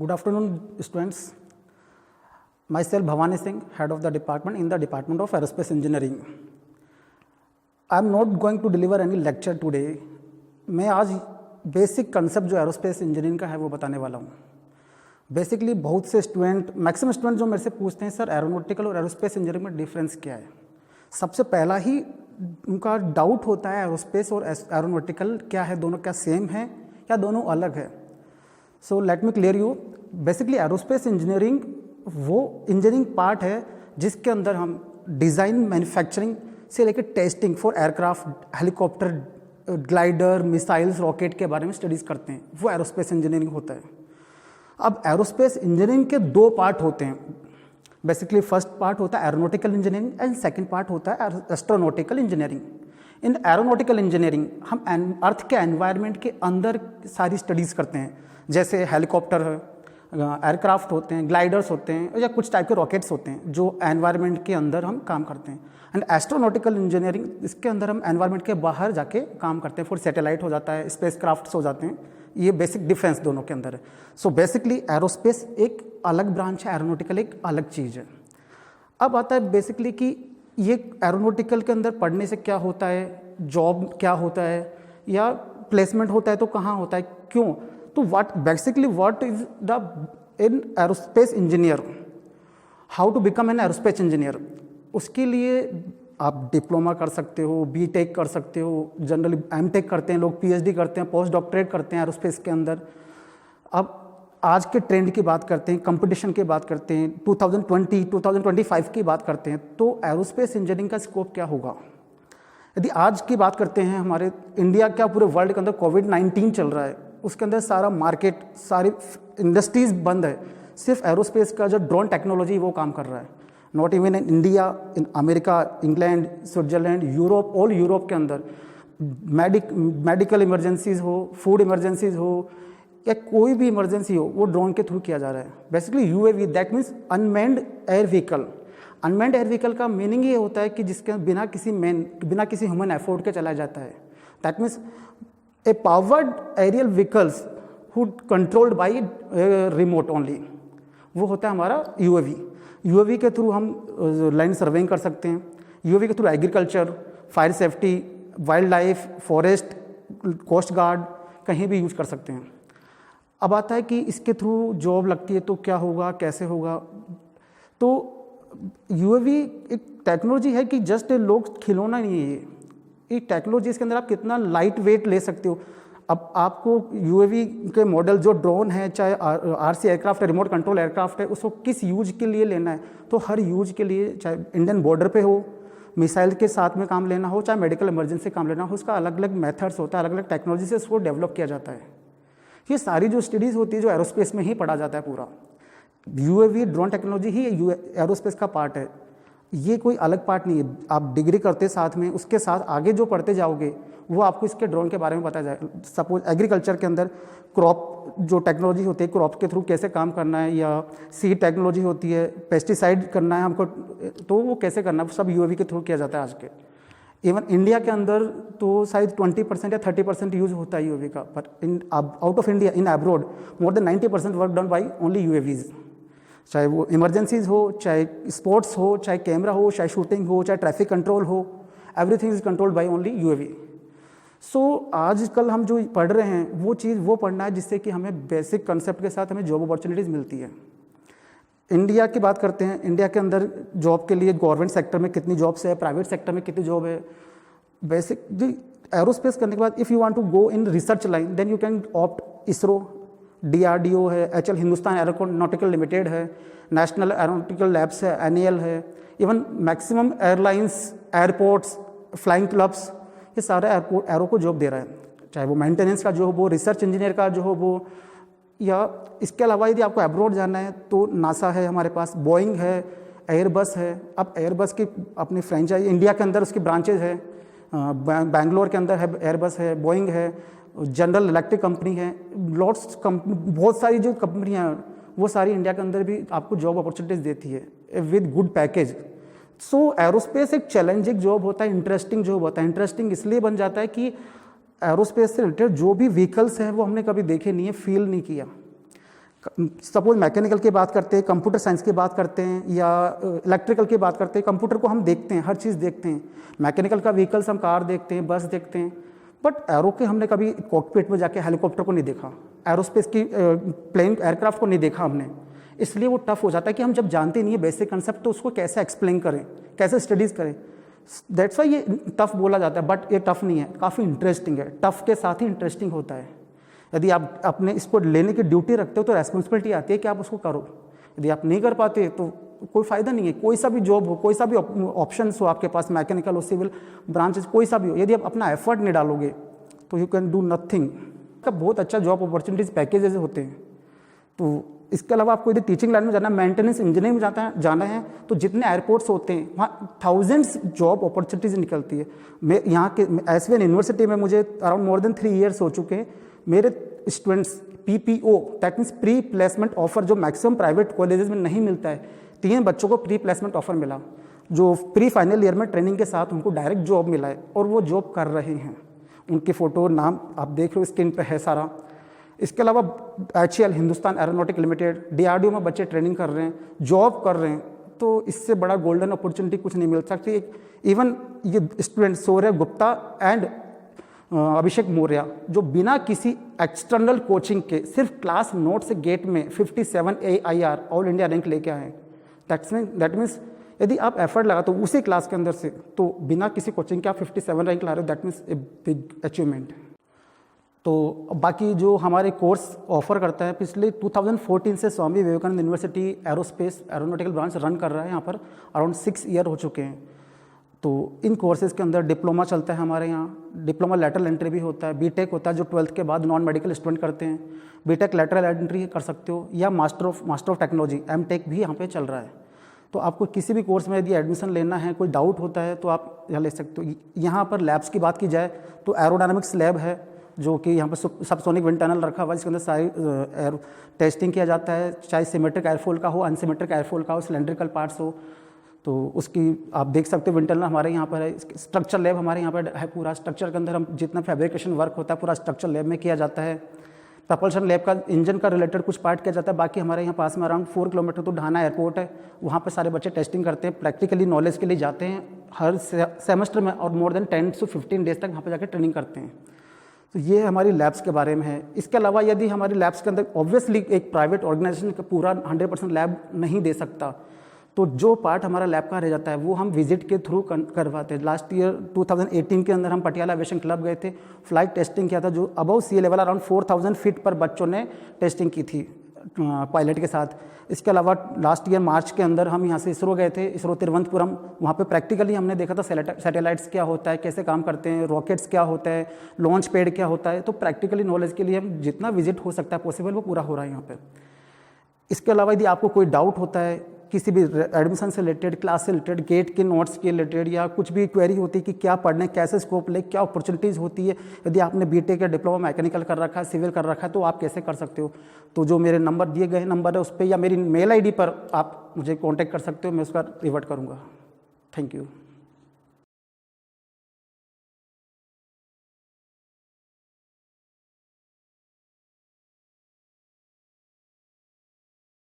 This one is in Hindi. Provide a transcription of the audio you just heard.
Good afternoon, students. Myself Bhavani Singh, head of the department in the Department of Aerospace Engineering. I am not going to deliver any lecture today. मैं आज बेसिक कंसेप्ट जो एरोस्पेस इंजीनियरिंग का है वो बताने वाला हूँ. बेसिकली बहुत से स्टूडेंट, मैक्सिमम स्टूडेंट जो मेरे से पूछते हैं सर एरोनॉटिकल और एरोस्पेस इंजीनियरिंग में डिफरेंस क्या है. सबसे पहला ही उनका डाउट होता है एरोस्पेस और एरोनॉटिकल क्या है, दोनों क्या सेम है या दोनों अलग है. So let me clear you. Basically aerospace engineering वो इंजीनियरिंग पार्ट है जिसके अंदर हम डिज़ाइन, मैन्युफैक्चरिंग से लेकर testing for aircraft, helicopter, glider, missiles, rocket के बारे में स्टडीज़ करते हैं. वो एरोस्पेस इंजीनियरिंग होता है. अब एरोस्पेस इंजीनियरिंग के दो पार्ट होते हैं. बेसिकली फर्स्ट पार्ट होता है aeronautical engineering and second part होता है एस्ट्रोनॉटिकल इंजीनियरिंग. इन एरोनॉटिकल इंजीनियरिंग हम अर्थ के एनवायरनमेंट के अंदर सारी स्टडीज़ करते हैं, जैसे हेलीकॉप्टर है, एयरक्राफ्ट होते हैं, ग्लाइडर्स होते हैं या कुछ टाइप के रॉकेट्स होते हैं जो एनवायरनमेंट के अंदर हम काम करते हैं. एंड एस्ट्रोनॉटिकल इंजीनियरिंग, इसके अंदर हम एनवायरनमेंट के बाहर जाके काम करते हैं. फॉर सैटेलाइट हो जाता है, स्पेस क्राफ्ट्स हो जाते हैं. ये बेसिक डिफरेंस दोनों के अंदर है. सो बेसिकली एरोस्पेस एक अलग ब्रांच है, एरोनॉटिकल एक अलग चीज़ है. अब आता है बेसिकली कि ये एरोनॉटिकल के अंदर पढ़ने से क्या होता है, जॉब क्या होता है या प्लेसमेंट होता है तो कहाँ होता है, क्यों. तो what is the in aerospace engineer, how to become an aerospace engineer. उसके लिए आप डिप्लोमा कर सकते हो, बीटेक कर सकते हो, जनरली एमटेक करते हैं लोग, पीएचडी करते हैं, पोस्ट डॉक्टरेट करते हैं एरोस्पेस के अंदर. अब आज के ट्रेंड की बात करते हैं, कंपटीशन की बात करते हैं, 2020 2025 की बात करते हैं, तो एरोस्पेस इंजीनियरिंग का स्कोप क्या होगा. यदि आज की बात करते हैं, हमारे इंडिया क्या पूरे वर्ल्ड के अंदर कोविड-19 चल रहा है, उसके अंदर सारा मार्केट, सारी इंडस्ट्रीज बंद है. सिर्फ एरोस्पेस का जो ड्रोन टेक्नोलॉजी वो काम कर रहा है. Not even in India, in America, England, Switzerland, Europe, all Europe के अंदर मेडिकल इमरजेंसीज हो, फूड इमरजेंसीज हो या कोई भी इमरजेंसी हो, वो ड्रोन के थ्रू किया जा रहा है. Basically UAV, that means unmanned air vehicle. Unmanned air vehicle का मीनिंग ये होता है कि जिसके बिना किसी ह्यूमन एफोर्ट के चलाया जाता है. That means a powered aerial vehicles who controlled by remote only, वो होता है हमारा यूएवी. यूएवी के थ्रू हम लैंड सर्वेइंग कर सकते हैं. यूएवी के through agriculture, fire safety, wild life, forest, coast guard कहीं भी यूज कर सकते हैं. अब आता है कि इसके थ्रू जॉब लगती है तो क्या होगा, कैसे होगा. तो यूएवी एक टेक्नोलॉजी है कि जस्ट लोग खिलौना नहीं है. ये टेक्नोलॉजी, इसके अंदर आप कितना लाइट वेट ले सकते हो. अब आपको यूएवी के मॉडल जो ड्रोन है, चाहे आरसी एयरक्राफ्ट है, रिमोट कंट्रोल एयरक्राफ्ट है, उसको किस यूज के लिए लेना है, तो हर यूज के लिए, चाहे इंडियन बॉर्डर पे हो, मिसाइल के साथ में काम लेना हो, चाहे मेडिकल इमरजेंसी काम लेना हो, उसका अलग अलग मेथड्स होता है, अलग अलग टेक्नोलॉजी से उसको डेवलप किया जाता है. ये सारी जो स्टडीज़ होती है जो एरोस्पेस में ही पढ़ा जाता है पूरा. यूएवी ड्रोन टेक्नोलॉजी ही एरोस्पेस का पार्ट है. ये कोई अलग पार्ट नहीं है. आप डिग्री करते साथ में, उसके साथ आगे जो पढ़ते जाओगे वो आपको इसके ड्रोन के बारे में बताया जाए. सपोज एग्रीकल्चर के अंदर क्रॉप जो टेक्नोलॉजी होती है, क्रॉप के थ्रू कैसे काम करना है, या सीड टेक्नोलॉजी होती है, पेस्टिसाइड करना है हमको, तो वो कैसे करना है, सब यूएवी के थ्रू किया जाता है आज के. इवन इंडिया के अंदर तो शायद 20% या 30% यूज होता है यूएवी का, but in out of India, in abroad, more than 90% work done by only UAVs. चाहे वो इमरजेंसीज हो, चाहे स्पोर्ट्स हो, चाहे कैमरा हो, चाहे शूटिंग हो, चाहे ट्रैफिक कंट्रोल हो, everything is controlled by only UAV. So आजकल हम जो पढ़ रहे हैं वो चीज़ वो पढ़ना है जिससे कि हमें बेसिक कंसेप्ट के साथ हमें जॉब अपॉर्चुनिटीज़ मिलती है. इंडिया की बात करते हैं. इंडिया के अंदर जॉब के लिए गवर्नमेंट सेक्टर में कितनी जॉब्स है, प्राइवेट सेक्टर में कितनी जॉब है. बेसिक एरोस्पेस करने के बाद if you want to go in research line then you can opt ISRO, DRDO है, HAL हिंदुस्तान एरोनॉटिकल लिमिटेड है, नेशनल एरोनॉटिकल लैब्स है, NAL है, even maximum airlines, airports, flying clubs, ये सारे एरो को जॉब दे रहा है. चाहे वो मेंटेनेंस का जॉब हो, रिसर्च इंजीनियर का जॉब हो, या इसके अलावा यदि आपको अब्रॉड जाना है तो नासा है हमारे पास, बोइंग है, एयरबस है. अब एयरबस की अपनी फ्रेंचाइज इंडिया के अंदर उसकी ब्रांचेज है, बैंगलोर के अंदर है एयरबस है, बोइंग है, जनरल इलेक्ट्रिक कंपनी है, लॉट्स बहुत सारी जो कंपनियाँ हैं वो सारी इंडिया के अंदर भी आपको जॉब अपॉर्चुनिटीज़ देती है with good package. So aerospace एक चैलेंजिंग जॉब होता है, इंटरेस्टिंग जॉब होता है. इंटरेस्टिंग इसलिए बन जाता है कि एरोस्पेस से रिलेटेड जो भी व्हीकल्स हैं वो हमने कभी देखे नहीं है, फील नहीं किया. सपोज मैकेनिकल की बात करते हैं, कंप्यूटर साइंस की बात करते हैं या इलेक्ट्रिकल की बात करते हैं, कंप्यूटर को हम देखते हैं, हर चीज़ देखते हैं। मैकेनिकल का व्हीकल्स हम कार देखते हैं, बस देखते हैं, बट एरो के हमने कभी कॉकपिट में जाके हेलीकॉप्टर को नहीं देखा, एरोस्पेस की प्लेन एयरक्राफ्ट को नहीं देखा हमने। इसलिए वो टफ हो जाता है कि हम जब जानते नहीं है बेसिक कंसेप्ट तो उसको कैसे एक्सप्लेन करें, कैसे स्टडीज़ करें। दैट्स वाई ये टफ बोला जाता है, बट ये टफ नहीं है, काफ़ी इंटरेस्टिंग है। टफ के साथ ही इंटरेस्टिंग होता है। यदि आप अपने इसको लेने की ड्यूटी रखते हो तो रेस्पॉन्सिबिलिटी आती है कि आप उसको करो। यदि आप नहीं कर पाते तो कोई फ़ायदा नहीं है। कोई सा भी जॉब हो, कोई सा भी ऑप्शंस हो आपके पास, मैकेनिकल हो, सिविल ब्रांचेस, कोई सा भी हो, यदि आप अपना एफर्ट नहीं डालोगे तो यू कैन डू नथिंग। का बहुत अच्छा जॉब अपॉर्चुनिटीज़ पैकेजेस होते हैं। तो इसके अलावा आपको यदि टीचिंग लाइन में जाना, मेंटेनेंस इंजीनियरिंग में जाना है तो जितने एयरपोर्ट्स होते हैं वहाँ थाउजेंड्स जॉब अपॉर्चुनिटीज़ निकलती है। मैं यहाँ के एसवीएन यूनिवर्सिटी में मुझे अराउंड मोर देन 3 ईयर्स हो चुके हैं। मेरे students PPO that means pre placement offer, जो मैक्सिमम प्राइवेट कॉलेजेस में नहीं मिलता है, 3 बच्चों को प्री प्लेसमेंट ऑफर मिला, जो प्री फाइनल ईयर में ट्रेनिंग के साथ उनको डायरेक्ट जॉब मिला है और वो जॉब कर रहे हैं। उनकी फ़ोटो, नाम आप देख रहे हो स्क्रीन पे है सारा। इसके अलावा HAL Hindustan aeronautic limited, DRDO में बच्चे ट्रेनिंग कर रहे हैं, जॉब कर रहे हैं। तो इससे बड़ा गोल्डन अपॉर्चुनिटी कुछ नहीं मिल सकती। इवन ये स्टूडेंट सौर्य गुप्ता एंड अभिषेक मौर्य, जो बिना किसी एक्सटर्नल कोचिंग के सिर्फ क्लास नोट से गेट में 57 AIR ऑल इंडिया रैंक लेके आए हैं। दैट मीन्स यदि आप एफर्ट लगा तो उसी क्लास के अंदर से, तो बिना किसी कोचिंग के आप 57 रैंक ला रहे हो, that means a big achievement. तो बाकी जो हमारे कोर्स ऑफर करता है, पिछले 2014 से Swami Vivekananda university aerospace aeronautical branch run कर रहा है। यहाँ पर अराउंड 6 ईयर हो चुके हैं। तो इन कोर्सेज़ के अंदर डिप्लोमा चलता है हमारे यहाँ, डिप्लोमा लेटरल एंट्री भी होता है, बीटेक होता है जो 12th के बाद नॉन मेडिकल स्टूडेंट करते हैं, बीटेक लेटरल एंट्री कर सकते हो, या मास्टर ऑफ टेक्नोलॉजी MTech भी यहाँ पे चल रहा है। तो आपको किसी भी कोर्स में यदि एडमिशन लेना है, कोई डाउट होता है तो आप यहाँ ले सकते हो। यहाँ पर लैब्स की बात की जाए तो एरोडायनामिक्स लैब है, जो कि यहाँ पर सबसोनिक विंड टनल रखा हुआ है, जिसके अंदर सारी एयर टेस्टिंग किया जाता है, चाहे सिमेट्रिक एयरफॉल का हो, अनसिमेट्रिक एयरफॉल का हो, सिलेंड्रिकल पार्ट्स हो। तो उसकी आप देख सकते हो विंड टनल हमारे यहाँ पर है। स्ट्रक्चर लैब हमारे यहाँ पर है, पूरा स्ट्रक्चर के अंदर हम जितना फैब्रिकेशन वर्क होता है पूरा स्ट्रक्चर लैब में किया जाता है। प्रपल्शन लैब का इंजन का रिलेटेड कुछ पार्ट किया जाता है। बाकी हमारे यहाँ पास में अराउंड 4 किलोमीटर तो ढाना एयरपोर्ट है, वहाँ पर सारे बच्चे टेस्टिंग करते हैं, प्रैक्टिकली नॉलेज के लिए जाते हैं हर सेमेस्टर में, और मोर देन 10 से 15 डेज तक वहाँ पर जाकर ट्रेनिंग करते हैं। तो ये हमारी लैब्स के बारे में है। इसके अलावा यदि हमारी लैब्स के अंदर ऑब्वियसली एक प्राइवेट ऑर्गेनाइजेशन का पूरा 100% लैब नहीं दे सकता, तो जो पार्ट हमारा लैब का रह जाता है वो हम विजिट के थ्रू करवाते हैं। लास्ट ईयर 2018 के अंदर हम पटियाला एविएशन क्लब गए थे, फ्लाइट टेस्टिंग किया था, जो above sea level around 4000 feet पर बच्चों ने टेस्टिंग की थी पायलट के साथ। इसके अलावा लास्ट ईयर मार्च के अंदर हम यहाँ से इसरो गए थे, इसरो तिरुवनंतपुरम, वहाँ पे प्रैक्टिकली हमने देखा था सैटेलाइट्स क्या होता है, कैसे काम करते हैं, रॉकेट्स क्या होता है, लॉन्च पैड क्या होता है। तो प्रैक्टिकली नॉलेज के लिए हम जितना विजिट हो सकता है पॉसिबल वो पूरा हो रहा है यहाँ पर। इसके अलावा यदि आपको कोई डाउट होता है किसी भी एडमिशन से रिलेटेड, क्लास से रिलेटेड, गेट के नोट्स के रिलेटेड, या कुछ भी क्वेरी होती है कि क्या पढ़ने, कैसे स्कोप ले, क्या अपॉर्चुनिटीज़ होती है, यदि आपने बीटेक या डिप्लोमा मैकेनिकल कर रखा है, सिविल कर रखा है, तो आप कैसे कर सकते हो। तो जो मेरे नंबर दिए गए नंबर है उस पर या मेरी मेल ID पर आप मुझे कॉन्टैक्ट कर सकते हो, मैं उसका रिवर्ट करूँगा। Thank you.